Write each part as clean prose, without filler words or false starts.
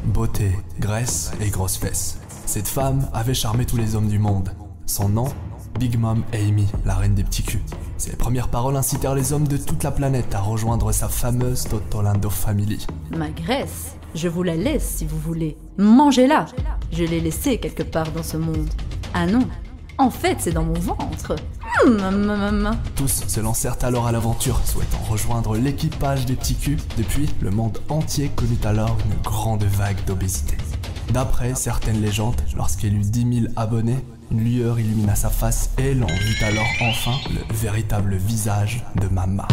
beauté, graisse et grosses fesses. Cette femme avait charmé tous les hommes du monde. Son nom, Big Mom Amy, la reine des petits culs. Ses premières paroles incitèrent les hommes de toute la planète à rejoindre sa fameuse Totolando Family. Ma graisse, je vous la laisse si vous voulez. Mangez-la. Je l'ai laissée quelque part dans ce monde. Ah non, en fait c'est dans mon ventre. Tous se lancèrent alors à l'aventure, souhaitant rejoindre l'équipage des petits culs. Depuis, le monde entier connut alors une grande vague d'obésité. D'après certaines légendes, lorsqu'il eut 10 000 abonnés, une lueur illumina sa face et l'on vit alors enfin le véritable visage de Mama.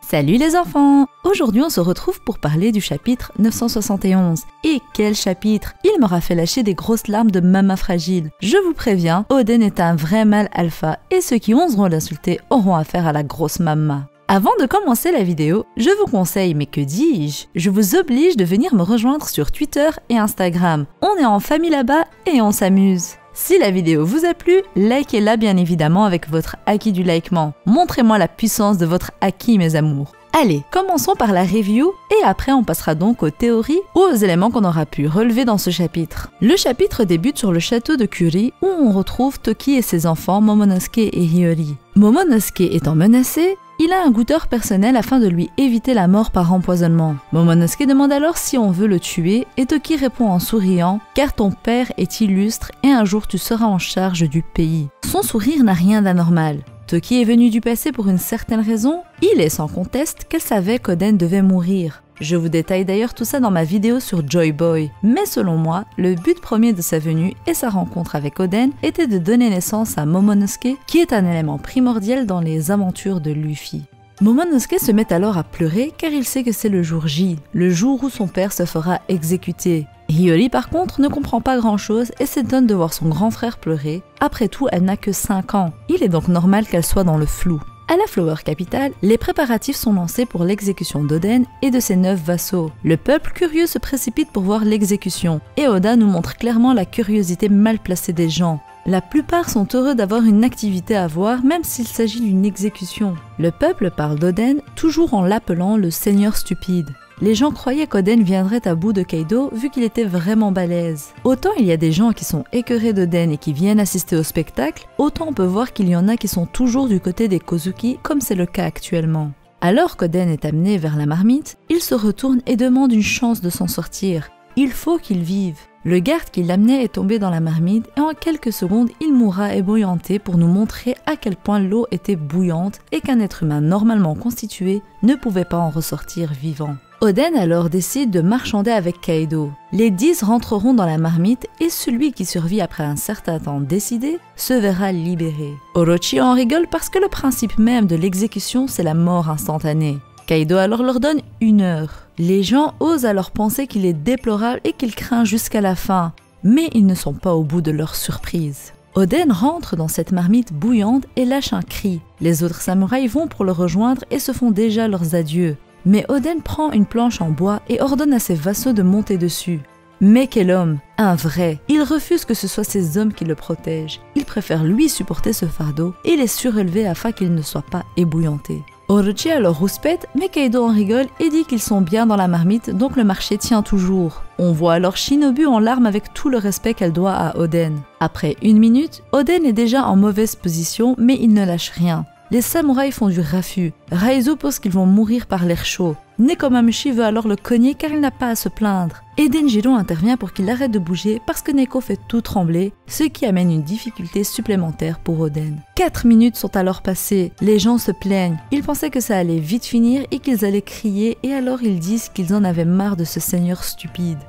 Salut les enfants! Aujourd'hui on se retrouve pour parler du chapitre 971. Et quel chapitre! Il m'aura fait lâcher des grosses larmes de Mama fragile. Je vous préviens, Oden est un vrai mâle alpha et ceux qui oseront l'insulter auront affaire à la grosse Mama. Avant de commencer la vidéo, je vous conseille, mais que dis-je? Je vous oblige de venir me rejoindre sur Twitter et Instagram. On est en famille là-bas et on s'amuse. Si la vidéo vous a plu, likez-la bien évidemment avec votre acquis du likement. Montrez-moi la puissance de votre acquis, mes amours. Allez, commençons par la review et après on passera donc aux théories ou aux éléments qu'on aura pu relever dans ce chapitre. Le chapitre débute sur le château de Kuri où on retrouve Toki et ses enfants Momonosuke et Hiyori. Momonosuke étant menacé, il a un goûteur personnel afin de lui éviter la mort par empoisonnement. Momonosuke demande alors si on veut le tuer et Toki répond en souriant « car ton père est illustre et un jour tu seras en charge du pays ». Son sourire n'a rien d'anormal. Toki est venu du passé pour une certaine raison, il est sans conteste qu'elle savait qu'Oden devait mourir. Je vous détaille d'ailleurs tout ça dans ma vidéo sur Joy Boy, mais selon moi, le but premier de sa venue et sa rencontre avec Oden était de donner naissance à Momonosuke, qui est un élément primordial dans les aventures de Luffy. Momonosuke se met alors à pleurer car il sait que c'est le jour J, le jour où son père se fera exécuter. Hiyori par contre ne comprend pas grand chose et s'étonne de voir son grand frère pleurer. Après tout, elle n'a que 5 ans, il est donc normal qu'elle soit dans le flou. À la Flower Capital, les préparatifs sont lancés pour l'exécution d'Oden et de ses 9 vassaux. Le peuple curieux se précipite pour voir l'exécution, et Oda nous montre clairement la curiosité mal placée des gens. La plupart sont heureux d'avoir une activité à voir, même s'il s'agit d'une exécution. Le peuple parle d'Oden, toujours en l'appelant le Seigneur stupide. Les gens croyaient qu'Oden viendrait à bout de Kaido vu qu'il était vraiment balèze. Autant il y a des gens qui sont écœurés d'Oden et qui viennent assister au spectacle, autant on peut voir qu'il y en a qui sont toujours du côté des Kozuki, comme c'est le cas actuellement. Alors qu'Oden est amené vers la marmite, il se retourne et demande une chance de s'en sortir. Il faut qu'il vive. Le garde qui l'amenait est tombé dans la marmite et en quelques secondes, il mourra ébouillanté pour nous montrer à quel point l'eau était bouillante et qu'un être humain normalement constitué ne pouvait pas en ressortir vivant. Oden alors décide de marchander avec Kaido. Les 10 rentreront dans la marmite et celui qui survit après un certain temps décidé se verra libéré. Orochi en rigole parce que le principe même de l'exécution c'est la mort instantanée. Kaido alors leur donne 1 heure. Les gens osent alors penser qu'il est déplorable et qu'il craint jusqu'à la fin, mais ils ne sont pas au bout de leur surprise. Oden rentre dans cette marmite bouillante et lâche un cri. Les autres samouraïs vont pour le rejoindre et se font déjà leurs adieux. Mais Oden prend une planche en bois et ordonne à ses vassaux de monter dessus. Mais quel homme! Un vrai! Il refuse que ce soit ses hommes qui le protègent. Il préfère lui supporter ce fardeau et les surélever afin qu'il ne soit pas ébouillanté. Orochi alors rouspète, mais Kaido en rigole et dit qu'ils sont bien dans la marmite, donc le marché tient toujours. On voit alors Shinobu en larmes avec tout le respect qu'elle doit à Oden. Après 1 minute, Oden est déjà en mauvaise position, mais il ne lâche rien. Les samouraïs font du raffut. Raizo pense qu'ils vont mourir par l'air chaud. Nekomamushi veut alors le cogner car il n'a pas à se plaindre. Et Denjiro intervient pour qu'il arrête de bouger parce que Neko fait tout trembler, ce qui amène une difficulté supplémentaire pour Oden. 4 minutes sont alors passées, les gens se plaignent. Ils pensaient que ça allait vite finir et qu'ils allaient crier et alors ils disent qu'ils en avaient marre de ce seigneur stupide.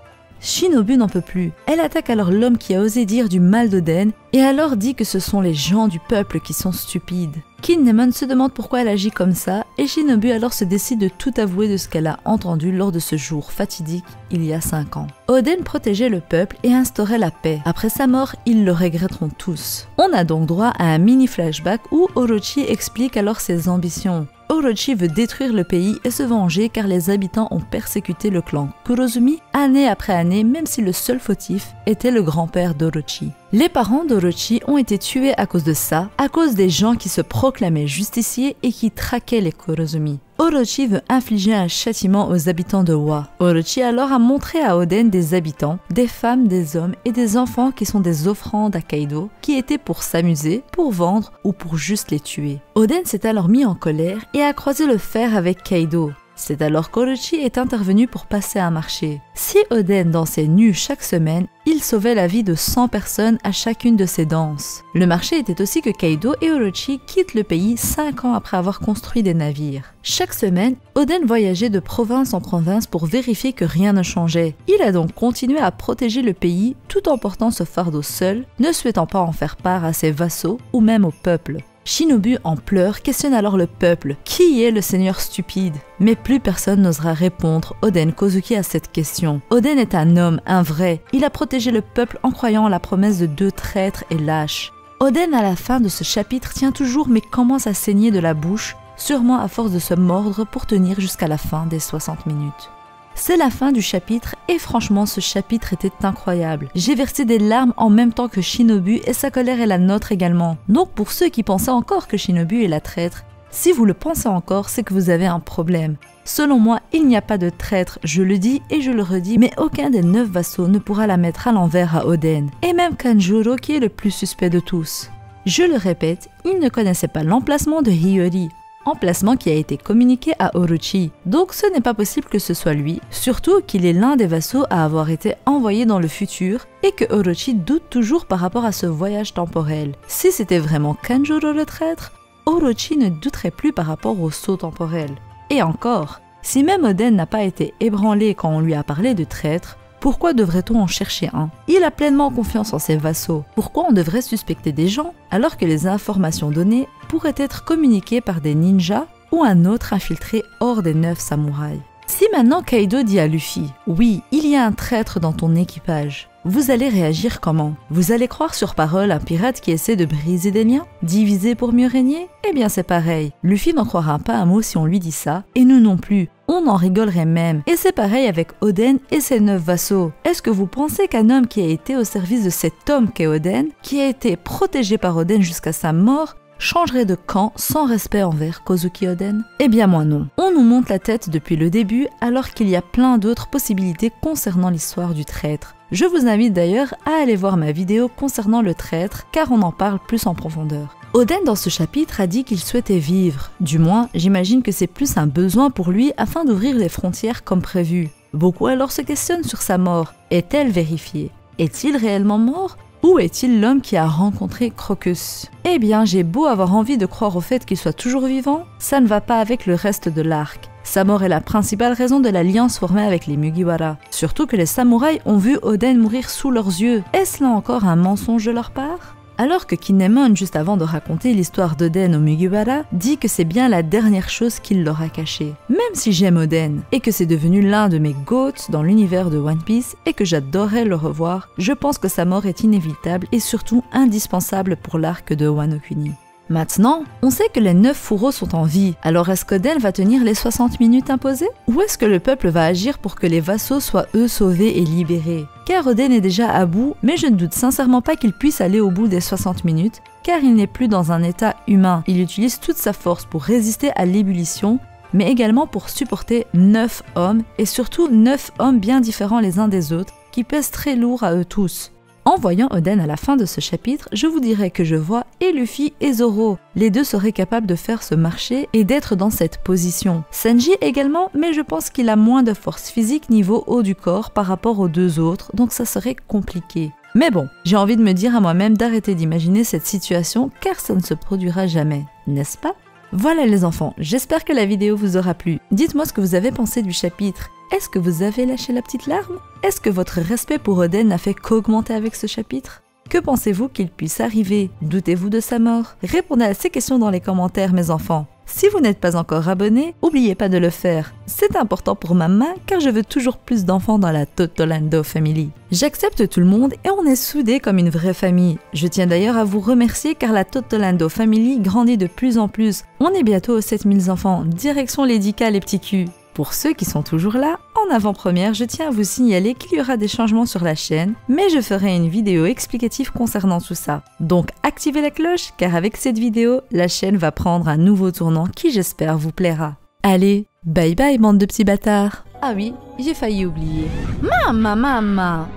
Shinobu n'en peut plus. Elle attaque alors l'homme qui a osé dire du mal d'Oden et alors dit que ce sont les gens du peuple qui sont stupides. Kinemon se demande pourquoi elle agit comme ça et Shinobu alors se décide de tout avouer de ce qu'elle a entendu lors de ce jour fatidique il y a 5 ans. Oden protégeait le peuple et instaurait la paix. Après sa mort, ils le regretteront tous. On a donc droit à un mini flashback où Orochi explique alors ses ambitions. Orochi veut détruire le pays et se venger car les habitants ont persécuté le clan Kurozumi année après année même si le seul fautif était le grand-père d'Orochi. Les parents d'Orochi ont été tués à cause de ça, à cause des gens qui se proclamaient justiciers et qui traquaient les Kurozumi. Orochi veut infliger un châtiment aux habitants de Wa. Orochi alors a montré à Oden des habitants, des femmes, des hommes et des enfants qui sont des offrandes à Kaido, qui étaient pour s'amuser, pour vendre ou pour juste les tuer. Oden s'est alors mis en colère et a croisé le fer avec Kaido. C'est alors qu'Orochi est intervenu pour passer un marché. Si Oden dansait nu chaque semaine, il sauvait la vie de 100 personnes à chacune de ses danses. Le marché était aussi que Kaido et Orochi quittent le pays 5 ans après avoir construit des navires. Chaque semaine, Oden voyageait de province en province pour vérifier que rien ne changeait. Il a donc continué à protéger le pays tout en portant ce fardeau seul, ne souhaitant pas en faire part à ses vassaux ou même au peuple. Shinobu, en pleurs, questionne alors le peuple. Qui est le seigneur stupide? Mais plus personne n'osera répondre Oden Kozuki à cette question. Oden est un homme, un vrai. Il a protégé le peuple en croyant à la promesse de 2 traîtres et lâches. Oden, à la fin de ce chapitre, tient toujours mais commence à saigner de la bouche, sûrement à force de se mordre pour tenir jusqu'à la fin des 60 minutes. C'est la fin du chapitre et franchement ce chapitre était incroyable. J'ai versé des larmes en même temps que Shinobu et sa colère est la nôtre également. Donc pour ceux qui pensaient encore que Shinobu est la traître, si vous le pensez encore, c'est que vous avez un problème. Selon moi, il n'y a pas de traître, je le dis et je le redis, mais aucun des 9 vassaux ne pourra la mettre à l'envers à Oden. Et même Kanjuro qui est le plus suspect de tous. Je le répète, il ne connaissait pas l'emplacement de Hiyori. Emplacement qui a été communiqué à Orochi. Donc ce n'est pas possible que ce soit lui, surtout qu'il est l'un des vassaux à avoir été envoyé dans le futur et que Orochi doute toujours par rapport à ce voyage temporel. Si c'était vraiment Kanjuro le traître, Orochi ne douterait plus par rapport au saut temporel. Et encore, si même Oden n'a pas été ébranlé quand on lui a parlé de traître, pourquoi devrait-on en chercher un? Il a pleinement confiance en ses vassaux. Pourquoi on devrait suspecter des gens alors que les informations données pourraient être communiquées par des ninjas ou un autre infiltré hors des 9 samouraïs? Si maintenant Kaido dit à Luffy « Oui, il y a un traître dans ton équipage », vous allez réagir comment? Vous allez croire sur parole un pirate qui essaie de briser des liens? Diviser pour mieux régner? Eh bien c'est pareil. Luffy n'en croira pas un mot si on lui dit ça, et nous non plus. On en rigolerait même. Et c'est pareil avec Oden et ses 9 vassaux. Est-ce que vous pensez qu'un homme qui a été au service de cet homme qu'est Oden, qui a été protégé par Oden jusqu'à sa mort, changerait de camp sans respect envers Kozuki Oden? Eh bien moi non. On nous monte la tête depuis le début alors qu'il y a plein d'autres possibilités concernant l'histoire du traître. Je vous invite d'ailleurs à aller voir ma vidéo concernant le traître car on en parle plus en profondeur. Oden dans ce chapitre a dit qu'il souhaitait vivre. Du moins, j'imagine que c'est plus un besoin pour lui afin d'ouvrir les frontières comme prévu. Beaucoup alors se questionnent sur sa mort. Est-elle vérifiée? Est-il réellement mort? Où est-il l'homme qui a rencontré Crocus? Eh bien, j'ai beau avoir envie de croire au fait qu'il soit toujours vivant, ça ne va pas avec le reste de l'arc. Sa mort est la principale raison de l'alliance formée avec les Mugiwara. Surtout que les samouraïs ont vu Oden mourir sous leurs yeux. Est-ce là encore un mensonge de leur part? Alors que Kinemon, juste avant de raconter l'histoire d'Oden aux Mugiwara, dit que c'est bien la dernière chose qu'il leur a cachée. Même si j'aime Oden, et que c'est devenu l'un de mes GOATs dans l'univers de One Piece, et que j'adorerais le revoir, je pense que sa mort est inévitable et surtout indispensable pour l'arc de Wano Kuni. Maintenant, on sait que les 9 fourreaux sont en vie, alors est-ce qu'Oden va tenir les 60 minutes imposées? Ou est-ce que le peuple va agir pour que les vassaux soient eux sauvés et libérés? Car Oden est déjà à bout, mais je ne doute sincèrement pas qu'il puisse aller au bout des 60 minutes, car il n'est plus dans un état humain. Il utilise toute sa force pour résister à l'ébullition, mais également pour supporter 9 hommes, et surtout 9 hommes bien différents les uns des autres, qui pèsent très lourd à eux tous. En voyant Oden à la fin de ce chapitre, je vous dirais que je vois et Luffy et Zoro. Les deux seraient capables de faire ce marché et d'être dans cette position. Sanji également, mais je pense qu'il a moins de force physique niveau haut du corps par rapport aux deux autres, donc ça serait compliqué. Mais bon, j'ai envie de me dire à moi-même d'arrêter d'imaginer cette situation car ça ne se produira jamais, n'est-ce pas? Voilà les enfants, j'espère que la vidéo vous aura plu. Dites-moi ce que vous avez pensé du chapitre. Est-ce que vous avez lâché la petite larme? Est-ce que votre respect pour Oden n'a fait qu'augmenter avec ce chapitre? Que pensez-vous qu'il puisse arriver? Doutez-vous de sa mort? Répondez à ces questions dans les commentaires mes enfants. Si vous n'êtes pas encore abonné, n'oubliez pas de le faire. C'est important pour maman car je veux toujours plus d'enfants dans la Totolando Family. J'accepte tout le monde et on est soudés comme une vraie famille. Je tiens d'ailleurs à vous remercier car la Totolando Family grandit de plus en plus. On est bientôt aux 7000 enfants, direction Lady K les petits culs. Pour ceux qui sont toujours là, En avant-première, je tiens à vous signaler qu'il y aura des changements sur la chaîne, mais je ferai une vidéo explicative concernant tout ça. Donc activez la cloche, car avec cette vidéo, la chaîne va prendre un nouveau tournant qui j'espère vous plaira. Allez, bye bye bande de petits bâtards. Ah oui, j'ai failli oublier. Mama.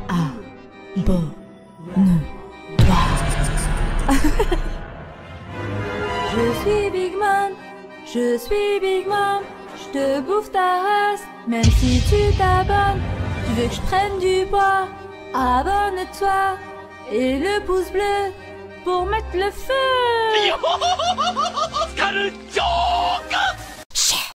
Abonne-toi. Je suis Big Mom, je te bouffe ta race, même si tu t'abonnes, tu veux que je prenne du poids, abonne-toi, et le pouce bleu, pour mettre le feu.